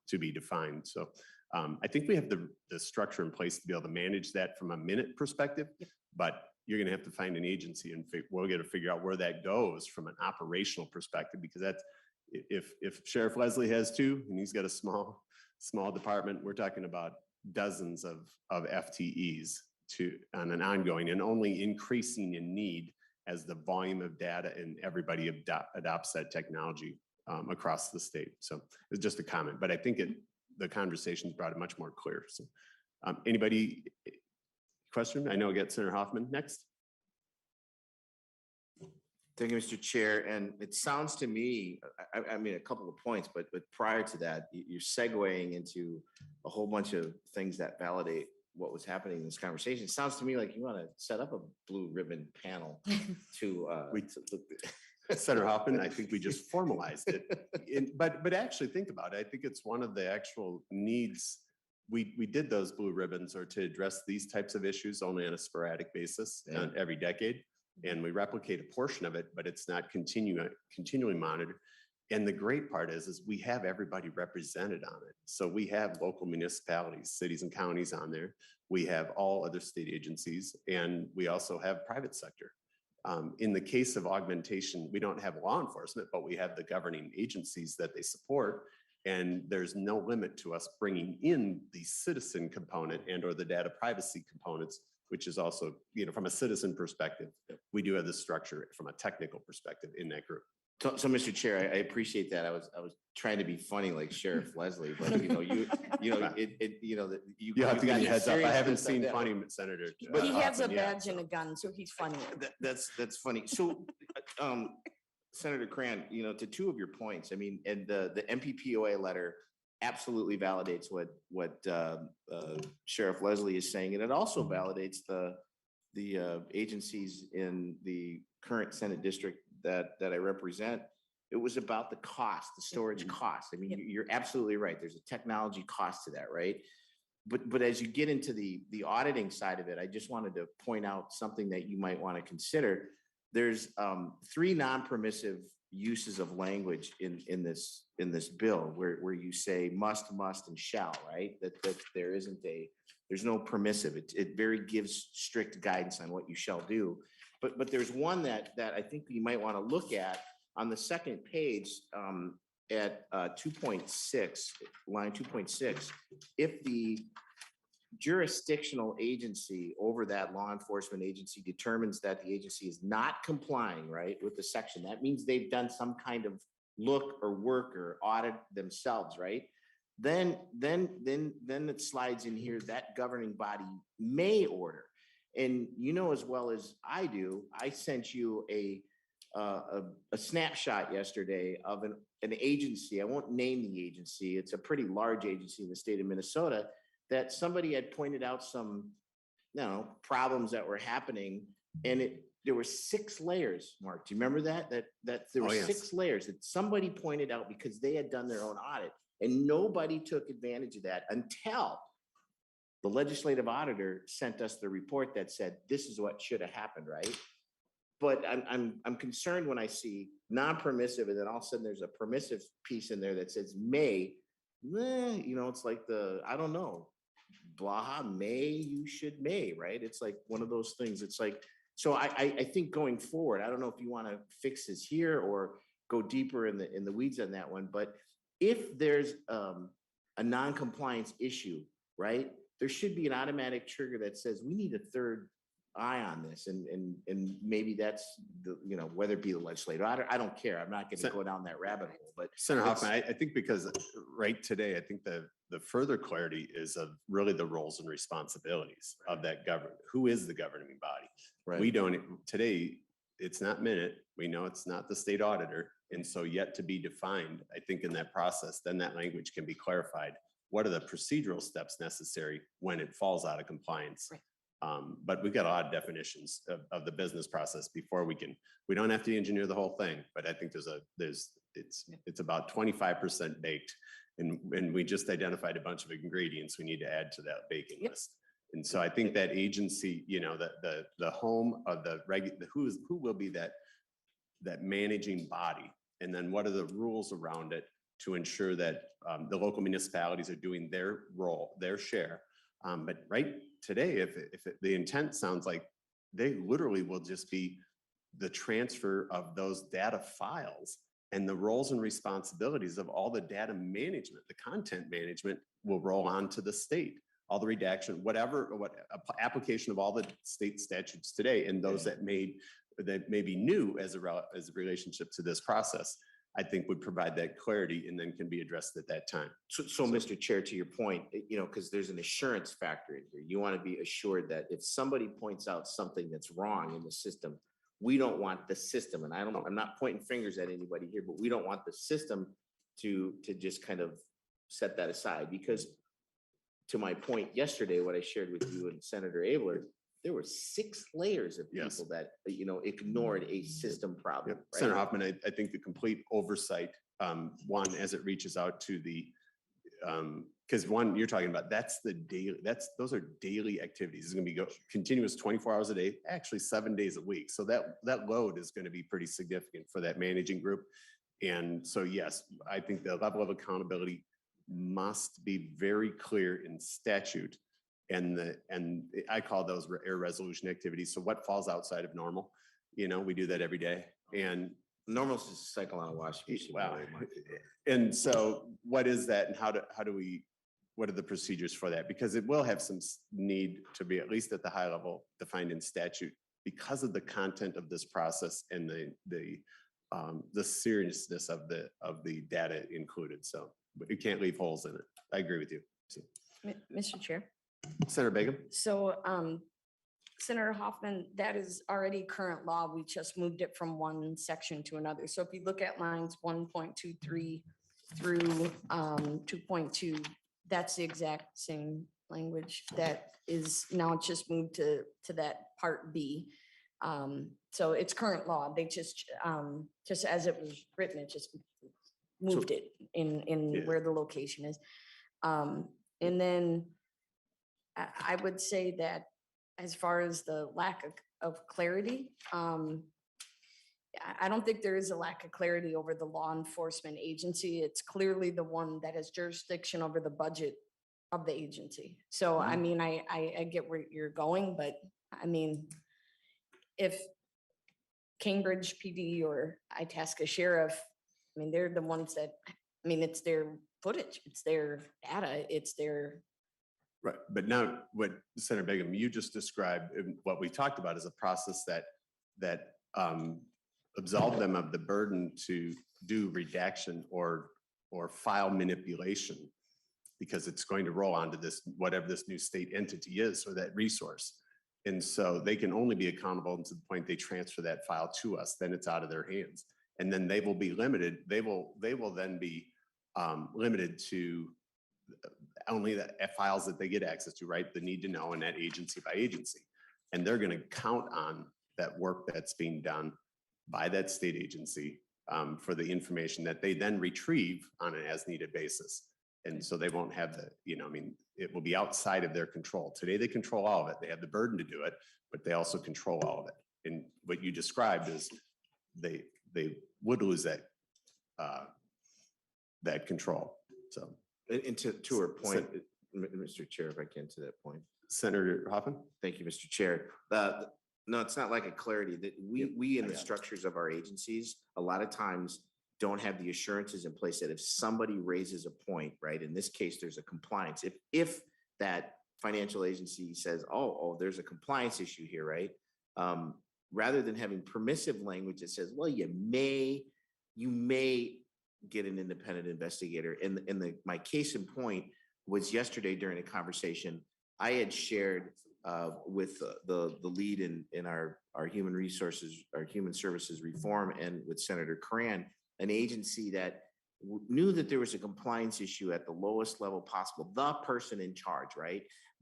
to be defined. So I think we have the structure in place to be able to manage that from a Minute perspective, but you're going to have to find an agency, and we'll get to figure out where that goes from an operational perspective, because that's, if Sheriff Leslie has 2 and he's got a small department, we're talking about dozens of FTEs on an ongoing, and only increasing in need as the volume of data and everybody adopts that technology across the state. So it's just a comment, but I think the conversation's brought it much more clear. So anybody question? I know I got Senator Hoffman next. Thank you, Mr. Chair. And it sounds to me, I mean, a couple of points, but prior to that, you're segueing into a whole bunch of things that validate what was happening in this conversation. It sounds to me like you want to set up a blue ribbon panel to Senator Hoffman, I think we just formalized it. But actually think about it. I think it's one of the actual needs. We did those blue ribbons or to address these types of issues only on a sporadic basis every decade. And we replicate a portion of it, but it's not continually monitored. And the great part is we have everybody represented on it. So we have local municipalities, cities and counties on there. We have all other state agencies, and we also have private sector. In the case of augmentation, we don't have law enforcement, but we have the governing agencies that they support. And there's no limit to us bringing in the citizen component and or the data privacy components, which is also, from a citizen perspective, we do have this structure from a technical perspective in that group. So, Mr. Chair, I appreciate that. I was trying to be funny like Sheriff Leslie, but you have to get your heads up. I haven't seen funny, Senator. But he has a badge and a gun, so he's funny. That's funny. So, Senator Cran, to 2 of your points, I mean, and the MPPOA letter absolutely validates what Sheriff Leslie is saying, and it also validates the agencies in the current Senate district that I represent. It was about the cost, the storage cost. I mean, you're absolutely right. There's a technology cost to that, right? but as you get into the auditing side of it, I just wanted to point out something that you might want to consider. There's 3 non-permissive uses of language in this bill where you say must, and shall, right? That there's no permissive. It very gives strict guidance on what you shall do. But there's one that I think you might want to look at on the second page at 2.6, line 2.6. If the jurisdictional agency over that law enforcement agency determines that the agency is not complying, right, with the section, that means they've done some kind of look or work or audit themselves, right? Then it slides in here that governing body may order. And you know as well as I do, I sent you a snapshot yesterday of an agency. I won't name the agency. It's a pretty large agency in the state of Minnesota that somebody had pointed out some, problems that were happening. And there were 6 layers, Mark. Do you remember that there were 6 layers that somebody pointed out because they had done their own audit, and nobody took advantage of that until the legislative auditor sent us the report that said, this is what should have happened, right? But I'm concerned when I see non-permissive, and then all of a sudden there's a permissive piece in there that says may. It's like I don't know, blah, may, right? It's like one of those things. It's like, so I think going forward, I don't know if you want to fix this here or go deeper in the weeds on that one, but if there's a non-compliance issue, right, there should be an automatic trigger that says we need a third eye on this, and maybe that's whether it be the legislative auditor, I don't care. I'm not going to go down that rabbit hole. But Senator Hoffman, I think because right today, I think the further clarity is of really the roles and responsibilities of that government. Who is the governing body? Right. We don't today. It's not Minute. We know it's not the state auditor, and so yet to be defined. I think in that process, then that language can be clarified. What are the procedural steps necessary when it falls out of compliance? Right. But we've got a lot of definitions of the business process before we don't have to engineer the whole thing, but I think it's about 25% baked, and we just identified a bunch of ingredients we need to add to that baking list. And so I think that agency, the home of who will be that managing body, and then what are the rules around it to ensure that the local municipalities are doing their role, their share. But right today, if the intent sounds like they literally will just be the transfer of those data files, and the roles and responsibilities of all the data management, the content management will roll on to the state. All the redaction, what application of all the state statutes today, and those that may be new as a relationship to this process, I think would provide that clarity and then can be addressed at that time. So Mr. Chair, to your point, because there's an assurance factor in here. You want to be assured that if somebody points out something that's wrong in the system, we don't want the system, and I'm not pointing fingers at anybody here, but we don't want the system to just kind of set that aside, because to my point yesterday, what I shared with you and Senator Abler, there were 6 layers of people that, ignored a system problem. Right? Senator Hoffman, I think the complete oversight, one, as it reaches out to the, because one, you're talking about, those are daily activities. It's going to be continuous 24 hours a day, actually 7 days a week. So that load is going to be pretty significant for that managing group. And so, yes, I think the level of accountability must be very clear in statute. And I call those error resolution activities. So what falls outside of normal? We do that every day. And normal is just a cycle on a wash machine. Wow. And so what is that, and what are the procedures for that? Because it will have some need to be, at least at the high level, defined in statute because of the content of this process and the seriousness of the data included. So you can't leave holes in it. I agree with you. Mr. Chair. Senator Bigham. So, Senator Hoffman, that is already current law. We just moved it from one section to another. So if you look at lines 1.23 through 2.2, that's the exact same language that is now just moved to that part B. So it's current law. They just as it was written, it just moved it in where the location is. And then I would say that as far as the lack of clarity, I don't think there is a lack of clarity over the law enforcement agency. It's clearly the one that has jurisdiction over the budget of the agency. So, I mean, I get where you're going, but I mean, if Cambridge PD or Itasca Sheriff, I mean, they're the ones that, I mean, it's their footage, it's their data, it's their. Right, but now what Senator Bigham, you just described, and what we talked about is a process that absolved them of the burden to do redaction or file manipulation, because it's going to roll onto this, whatever this new state entity is, or that resource. And so they can only be accountable to the point they transfer that file to us, then it's out of their hands. And then they will be limited, they will then be limited to only the files that they get access to, right? The need to know, and that agency by agency. And they're going to count on that work that's being done by that state agency for the information that they then retrieve on an as needed basis. And so they won't have the, I mean, it will be outside of their control. Today, they control all of it. They have the burden to do it, but they also control all of it. And what you described is they would lose that control. So. And to her point, Mr. Chair, if I can, to that point. Senator Hoffman? Thank you, Mr. Chair. No, it's not like a clarity that we in the structures of our agencies, a lot of times don't have the assurances in place that if somebody raises a point, right, in this case, there's a compliance. If that financial agency says, oh, there's a compliance issue here, right? Rather than having permissive language that says, well, you may get an independent investigator. And my case in point was yesterday during a conversation I had shared with the lead in our human resources, our human services reform, and with Senator Cran, an agency that knew that there was a compliance issue at the lowest level possible, the person in charge, right?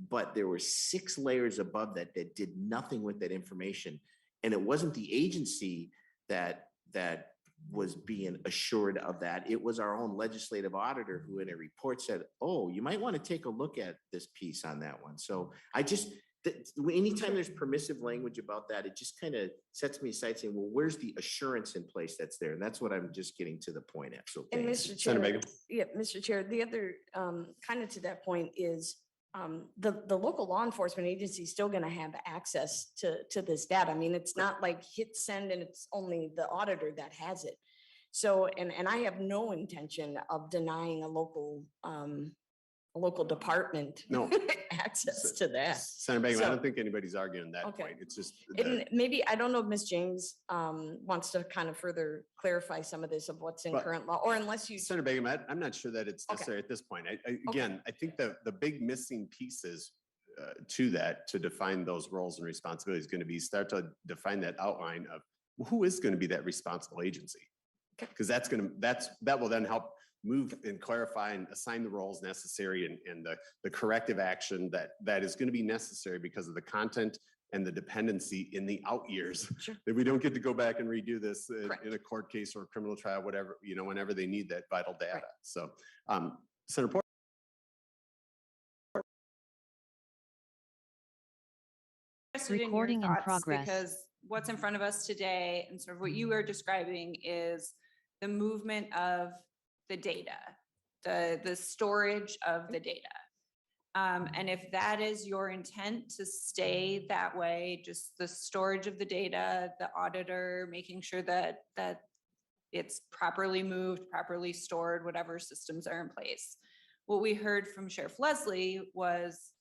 But there were 6 layers above that did nothing with that information. And it wasn't the agency that was being assured of that. It was our own legislative auditor who in a report said, oh, you might want to take a look at this piece on that one. So anytime there's permissive language about that, it just kind of sets me aside saying, well, where's the assurance in place that's there? And that's what I'm just getting to the point at. So And thanks. Mr. Chair, yeah, Mr. Chair, the other kind of to that point is the local law enforcement agency is still going to have access to this data. I mean, it's not like hit send and it's only the auditor that has it. So, and I have no intention of denying a local department No. access to that. Senator Bigham, I So- don't think anybody's arguing that Okay. point. It's just. And maybe, I don't know if Ms. James wants to kind of further clarify some of this of what's in But- current law, or unless you. Senator Bigham, I'm not sure that it's Okay. necessary at this point. Again, I think the big missing pieces to that, to define those roles and responsibilities, is going to be start to define that outline of who is going to be that responsible agency. Because that will then help move and clarify and assign the roles necessary and the corrective action that is going to be necessary because of the content and the dependency in the out years. Sure. That we don't get to go back and redo this Correct. in a court case or a criminal trial, whatever, whenever they need that vital data. Right. So, Senator Porter. Interested in your Recording in thoughts, progress. because what's in front of us today and sort of what you are describing is the movement of the data, the storage of the data. And if that is your intent to stay that way, just the storage of the data, the auditor, making sure that it's properly moved, properly stored, whatever systems are in place. What we heard from Sheriff Leslie was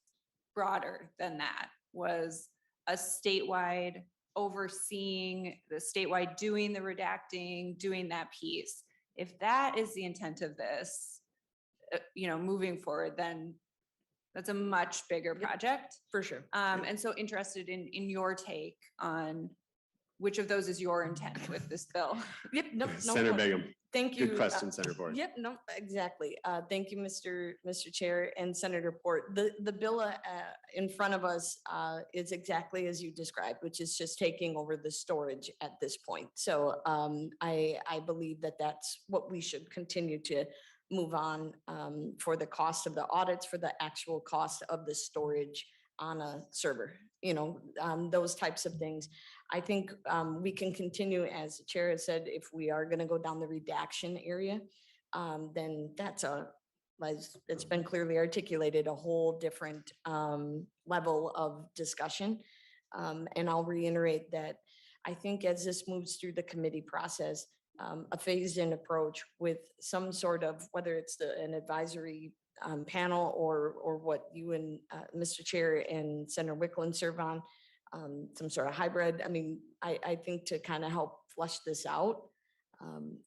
broader than that, was a statewide overseeing, the statewide doing the redacting, doing that piece. If that is the intent of this, moving forward, then that's a much bigger project. For sure. And so interested in your take on which of those is your intent with this bill. Yep, no. Senator Bigham. Thank you. Good question, Senator Porter. Yep, no, exactly. Thank you, Mr. Chair and Senator Port. The bill in front of us is exactly as you described, which is just taking over the storage at this point. So I believe that that's what we should continue to move on for the cost of the audits, for the actual cost of the storage on a server, those types of things. I think we can continue, as the chair has said, if we are going to go down the redaction area, then that's as it's been clearly articulated, a whole different level of discussion. And I'll reiterate that I think as this moves through the committee process, a phased-in approach with some sort of, whether it's an advisory panel or what you and Mr. Chair and Senator Wickland serve on, some sort of hybrid. I mean, I think to kind of help flush this out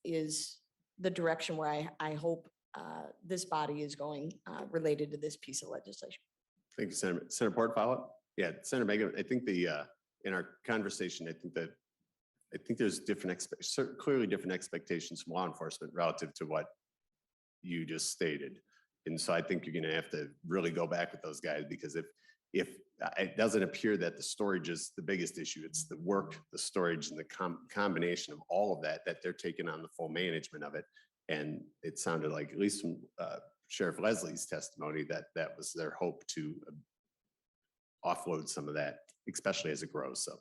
is the direction where I hope this body is going related to this piece of legislation. Thank you, Senator. Senator Port, follow-up? Yeah, Senator Bigham, I think in our conversation, I think there's clearly different expectations from law enforcement relative to what you just stated. And so I think you're going to have to really go back with those guys, because if it doesn't appear that the storage is the biggest issue, it's the work, the storage, and the combination of all of that they're taking on the full management of it. And it sounded like, at least from Sheriff Leslie's testimony, that was their hope to offload some of that, especially as it grows. So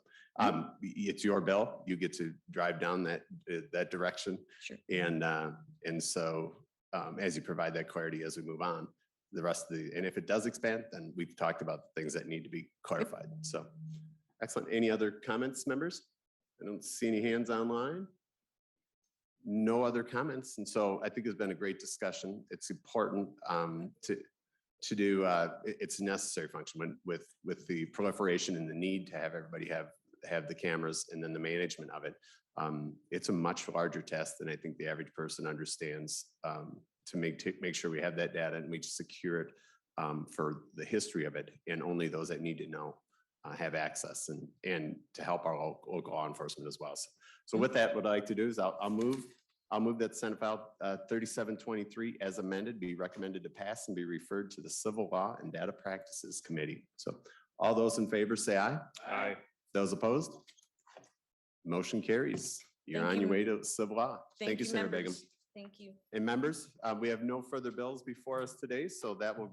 it's your bill. You get to drive down that direction. Sure. And so as you provide that clarity as we move on, the rest of and if it does expand, then we've talked about the things that need to be clarified. So excellent. Any other comments, members? I don't see any hands online. No other comments. And so I think it's been a great discussion. It's important to do, it's a necessary function with the proliferation and the need to have everybody have the cameras and then the management of it. It's a much larger test than I think the average person understands, to make sure we have that data and we secure it for the history of it, and only those that need to know have access, and to help our local law enforcement as well. So with that, what I'd like to do is I'll move that Senate File 3723 as amended be recommended to pass and be referred to the Civil Law and Data Practices Committee. So all those in favor say aye. Aye. Those opposed? Motion carries. You're Thank on your you. way to Civil Law. Thank you, Senator Bigham. members. Thank you. And members, we have no further bills before us today, so that will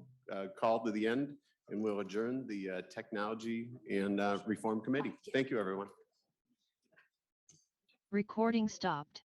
call to the end, and we'll adjourn the Technology and Reform Committee. Thank you, everyone. Recording stopped.